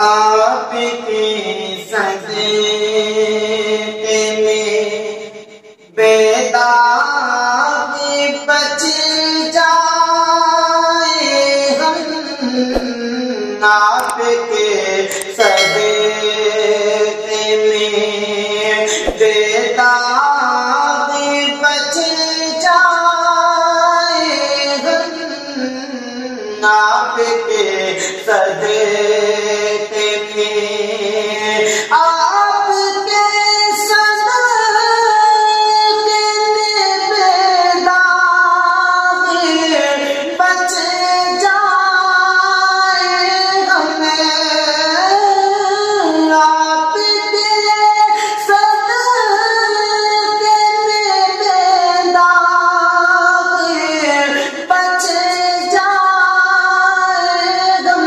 आपके सदक़े में बेदाग बच जाए हम, आपके सदक़े में बेदाग बच जाए हम, आपके सदक़े में आपके सदक़े में बेदाग बच जाए हमें, आपके सदक़े में बेदाग बच जाए हम।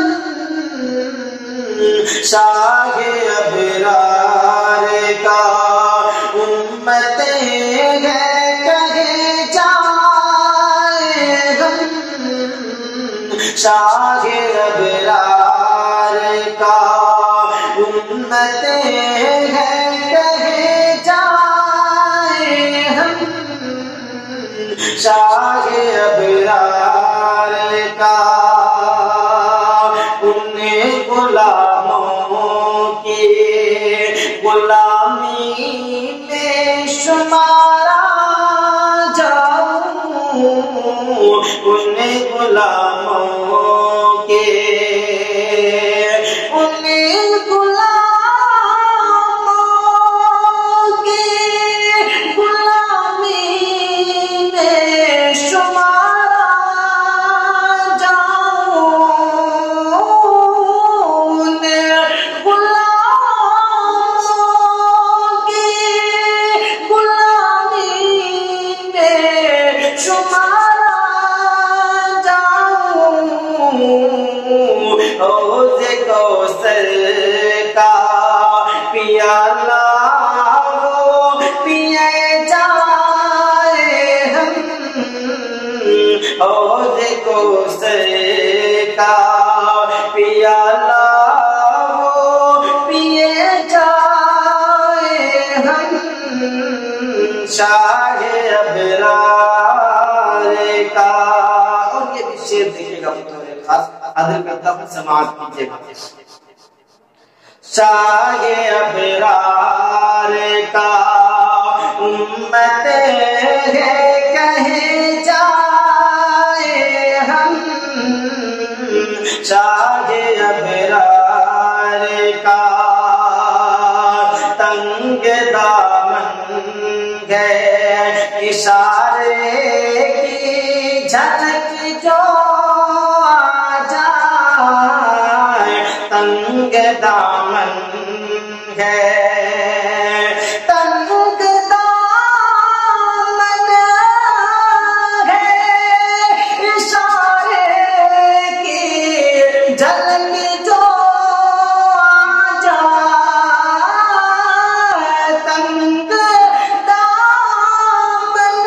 शाहे अबरार का उम्मत है कहे जाए हम, शाहे अबरार का उम्मत है कहे जाए हम, शाहे अबरार का उन्हें गुलामों की गुलामी में शुमारा जाऊं, उन्हें गुलामों के उन्हें गुलामों की गुलामी में शुमारा जाऊं, उन्हें गुलामों की गुलामी में शुमारा जाऊं। हौज़े कौसर का पियाला वो पिए जाए हम, हौज़े कौसर का पियाला वो पिए जाए हम, शाहे अबरार का। और ये भी शेर देखिएगा बतौर खास, आदर करता हूँ, समाज कीजिएगा। शाहे अबरार का उम्मत है कहे जाए हम, शाहे अबरार का तंग दामन है इशारे की झलक जो आ जाए, तंग दामन है तंग दामन है इशारे की झलक जो आ जाए, तंग दामन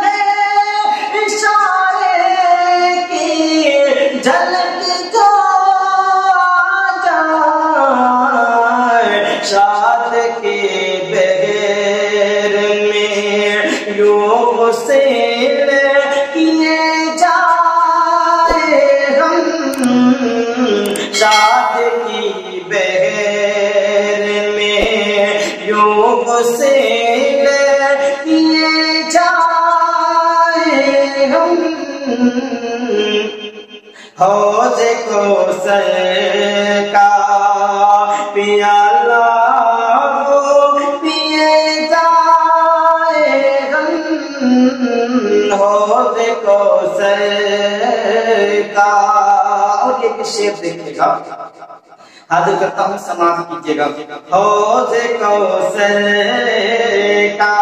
है इशारे की झलक जो आ जाए। शाद के बगैर में यूं हुसैन किए जाए हम, शाद की बगैर में यूं हुसैन किए जाए हम। हौज़े कौसर का पियाला वो पिए जाए हम, हौज़े कौसर का। और ये शेर देखिएगा, हाजिर करता हूँ, समाप्त कीजिएगा। हौज़े कौसर का,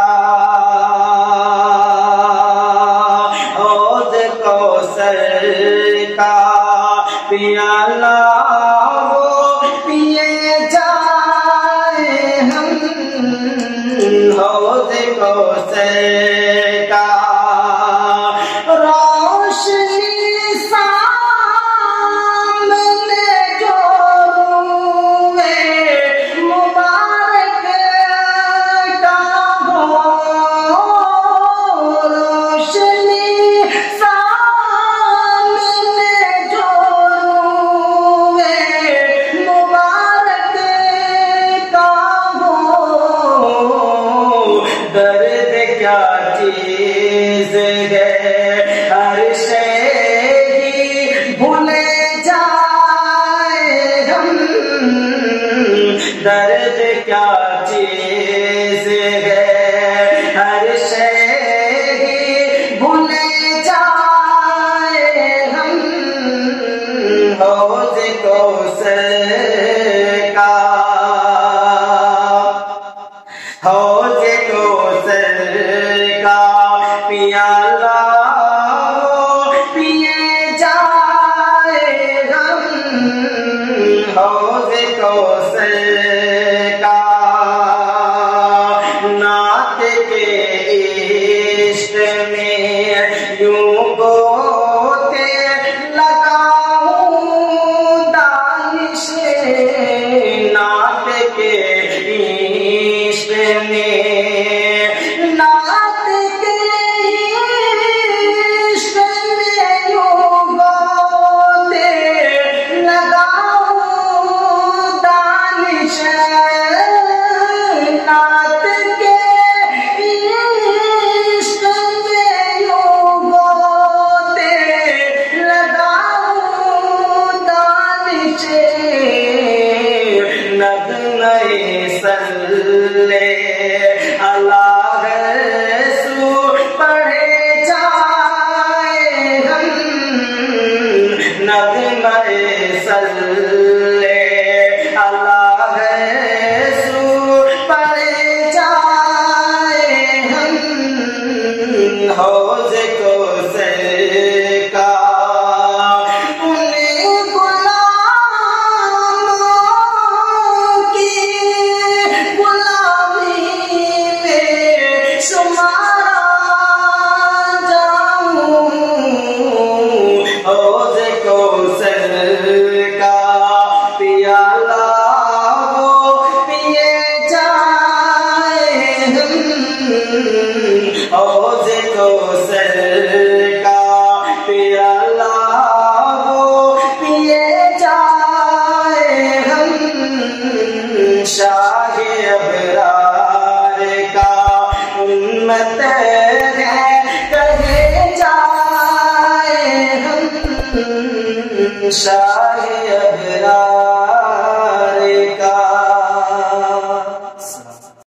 हौज़े कौसर का पियाला वो पिए जाए हम, हौज़े कौसर का रोशनी सामने जो कौसर का, हौज़े कौसर का पियाला पिए जाए हम, हौज़े कौसर का नात के इश्क में यूं गोते लगाऊं दानिश, नात के इश्क में, नात के इश्क में यूं गोते लगाऊं दानिश, नात के इश्क में यूं गोते लगाऊं दानिश, नग़्मे सल्ले अला रसूल पढ़े जाए हम, नग़्मे सल्ले अला रसूल पढ़े जाए हम, हौज़े कौसर का हौज़े कौसर का पियाला वो पिए जाए हम, हौज़े कौसर का पियाला वो पिए जाए हम, शाहे अबरार का उम्मत है कहे जाए हम, शाह